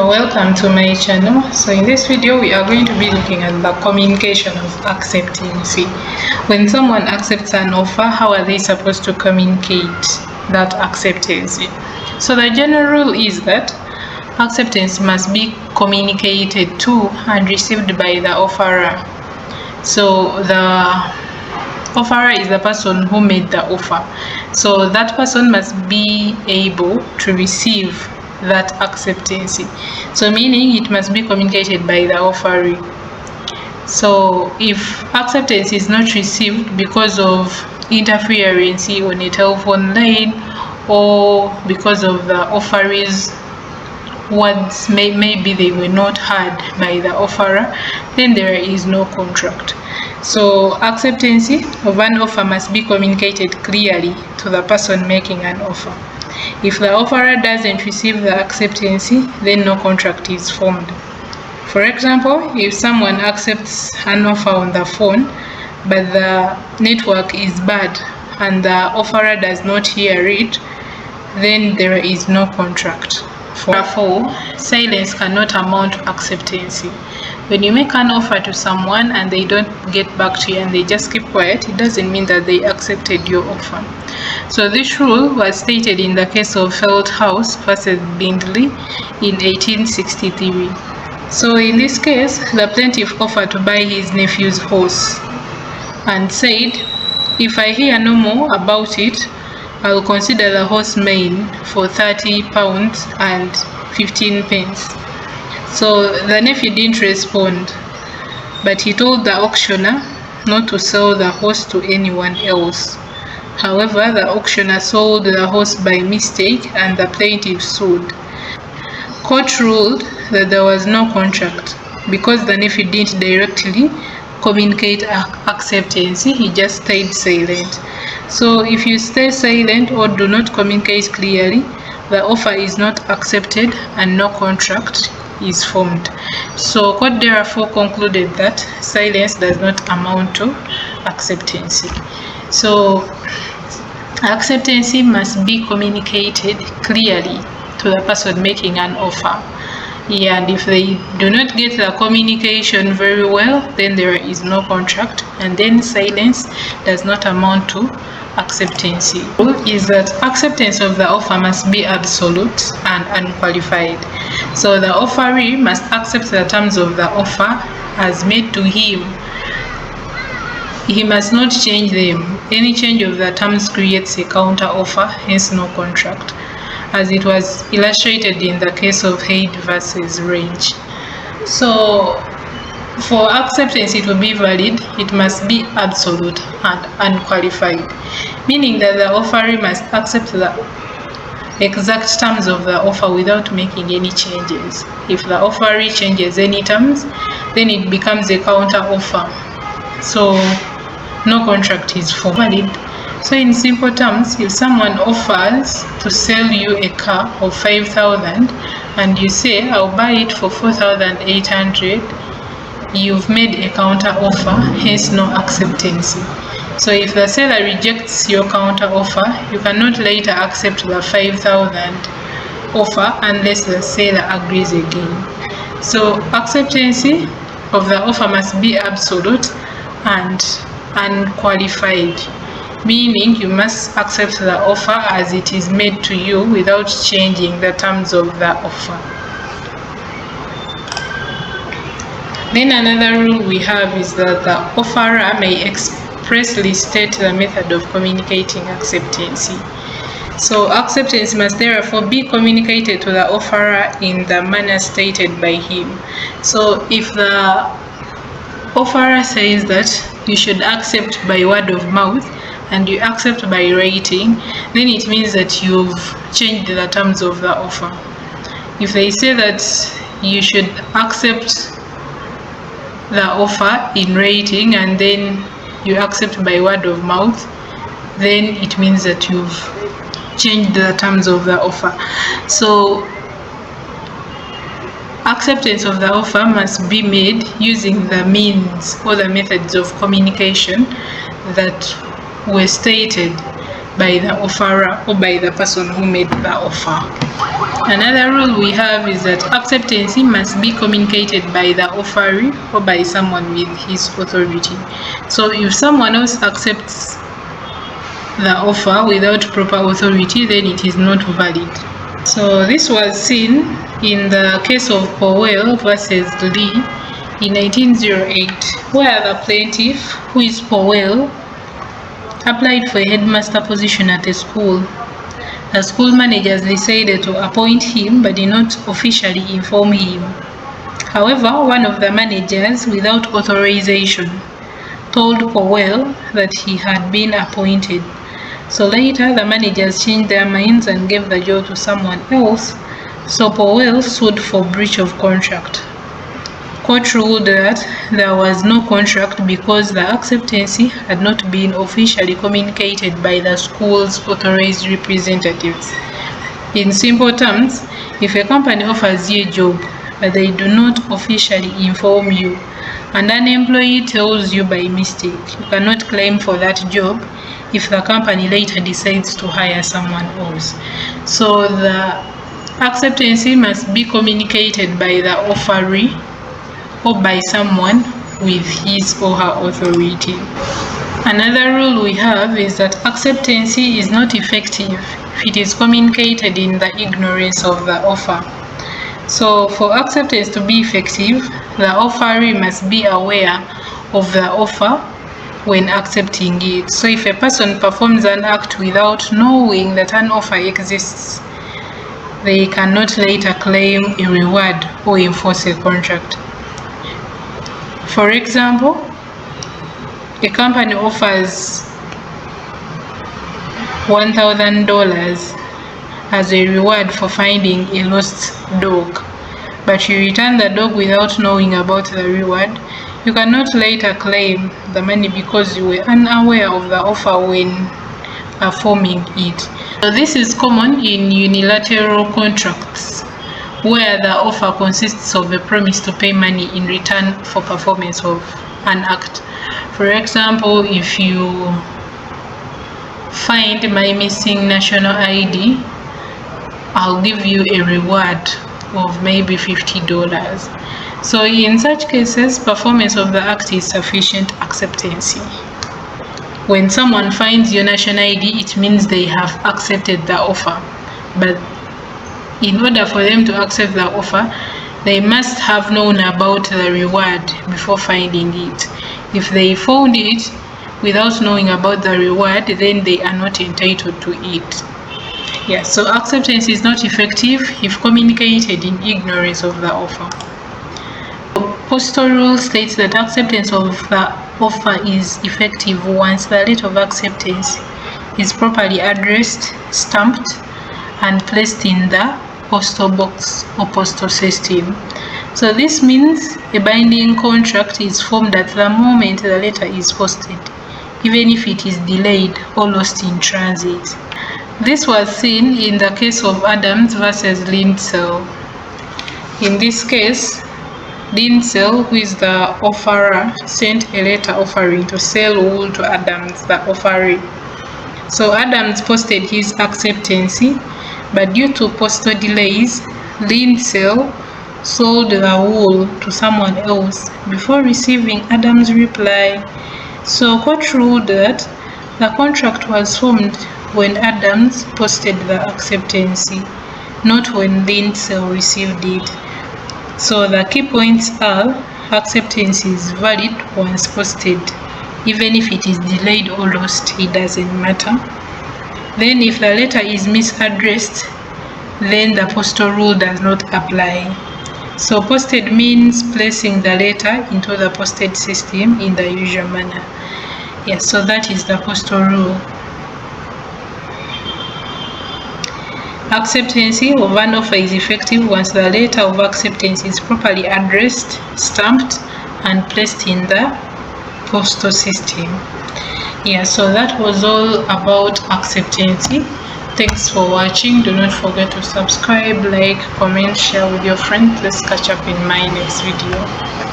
Welcome to my channel. So in this video we are going to be looking at the communication of acceptance. When someone accepts an offer, how are they supposed to communicate that acceptance? So the general rule is that acceptance must be communicated to and received by the offerer. So the offerer is the person who made the offer, so that person must be able to receive that acceptance. So meaning it must be communicated by the offeree. So if acceptance is not received because of interference on a telephone line, or because of the offeree's words, maybe they were not heard by the offerer, then there is no contract. So acceptance of an offer must be communicated clearly to the person making an offer. If the offerer doesn't receive the acceptance, then no contract is formed. For example, if someone accepts an offer on the phone, but the network is bad and the offerer does not hear it, then there is no contract. Therefore, silence cannot amount to acceptance. When you make an offer to someone and they don't get back to you and they just keep quiet, it doesn't mean that they accepted your offer. So this rule was stated in the case of Feldhaus versus Bindley in 1863. So in this case, the plaintiff offered to buy his nephew's horse and said, "If I hear no more about it, I will consider the horse mine for £30 and 15 pence. So the nephew didn't respond, but he told the auctioneer not to sell the horse to anyone else. However, the auctioneer sold the horse by mistake and the plaintiff sued. Court ruled that there was no contract because the nephew didn't directly communicate acceptance, he just stayed silent. So if you stay silent or do not communicate clearly, the offer is not accepted and no contract is formed. So court therefore concluded that silence does not amount to acceptance. So acceptance must be communicated clearly to the person making an offer. And if they do not get the communication very well, then there is no contract, and then silence does not amount to acceptance. The rule is that acceptance of the offer must be absolute and unqualified. So the offeree must accept the terms of the offer as made to him. He must not change them. Any change of the terms creates a counter offer, hence no contract, as it was illustrated in the case of Haid versus Range. So for acceptance it will be valid, it must be absolute and unqualified, meaning that the offeree must accept the exact terms of the offer without making any changes. If the offeree changes any terms, then it becomes a counter offer, so no contract is valid. So in simple terms, if someone offers to sell you a car of 5,000 and you say, "I'll buy it for 4,800, you've made a counter offer, hence no acceptance. So if the seller rejects your counter offer, you cannot later accept the 5,000 offer unless the seller agrees again. So acceptance of the offer must be absolute and unqualified, meaning you must accept the offer as it is made to you without changing the terms of the offer. Then another rule we have is that the offerer may expressly state the method of communicating acceptance. So acceptance must therefore be communicated to the offerer in the manner stated by him. So if the offerer says that you should accept by word of mouth and you accept by writing, then it means that you've changed the terms of the offer. If they say that you should accept the offer in writing and then you accept by word of mouth, then it means that you've changed the terms of the offer. So acceptance of the offer must be made using the means or the methods of communication that were stated by the offerer or by the person who made the offer. Another rule we have is that acceptance must be communicated by the offeree or by someone with his authority. So if someone else accepts the offer without proper authority, then it is not valid. So this was seen in the case of Powell versus Lee in 1908, where the plaintiff, who is Powell, applied for a headmaster position at a school. The school managers decided to appoint him but did not officially inform him. However, one of the managers, without authorization, told Powell that he had been appointed. So later, the managers changed their minds and gave the job to someone else, so Powell sued for breach of contract. Court ruled that there was no contract because the acceptance had not been officially communicated by the school's authorized representatives. In simple terms, if a company offers you a job but they do not officially inform you, and an employee tells you by mistake, you cannot claim for that job if the company later decides to hire someone else. So the acceptance must be communicated by the offeree or by someone with his or her authority. Another rule we have is that acceptance is not effective if it is communicated in the ignorance of the offer. So for acceptance to be effective, the offeree must be aware of the offer when accepting it. So if a person performs an act without knowing that an offer exists, they cannot later claim a reward or enforce a contract. For example, a company offers $1,000 as a reward for finding a lost dog, but you return the dog without knowing about the reward. You cannot later claim the money because you were unaware of the offer when performing it. So this is common in unilateral contracts, where the offer consists of a promise to pay money in return for performance of an act. For example, if you find my missing national ID, I'll give you a reward of maybe $50. So in such cases, performance of the act is sufficient acceptance. When someone finds your national ID, it means they have accepted the offer. But in order for them to accept the offer, they must have known about the reward before finding it. If they found it without knowing about the reward, then they are not entitled to it. Yeah, so acceptance is not effective if communicated in ignorance of the offer. Postal rule states that acceptance of the offer is effective once the letter of acceptance is properly addressed, stamped, and placed in the postal box or postal system. So this means a binding contract is formed at the moment the letter is posted, even if it is delayed or lost in transit. This was seen in the case of Adams versus Lindsell. In this case, Lindsell, who is the offerer, sent a letter offering to sell wool to Adams, the offeree. So Adams posted his acceptance, but due to postal delays, Lindsell sold the wool to someone else before receiving Adams' reply. So court ruled that the contract was formed when Adams posted the acceptance, not when Lindsell received it. So the key points are: acceptance is valid once posted. Even if it is delayed or lost, it doesn't matter. Then if the letter is misaddressed, then the postal rule does not apply. So posted means placing the letter into the posted system in the usual manner. Yes, so that is the postal rule. Acceptance of an offer is effective once the letter of acceptance is properly addressed, stamped, and placed in the postal system. Yeah, so that was all about acceptance. Thanks for watching. Do not forget to subscribe, like, comment, share with your friends. Let's catch up in my next video.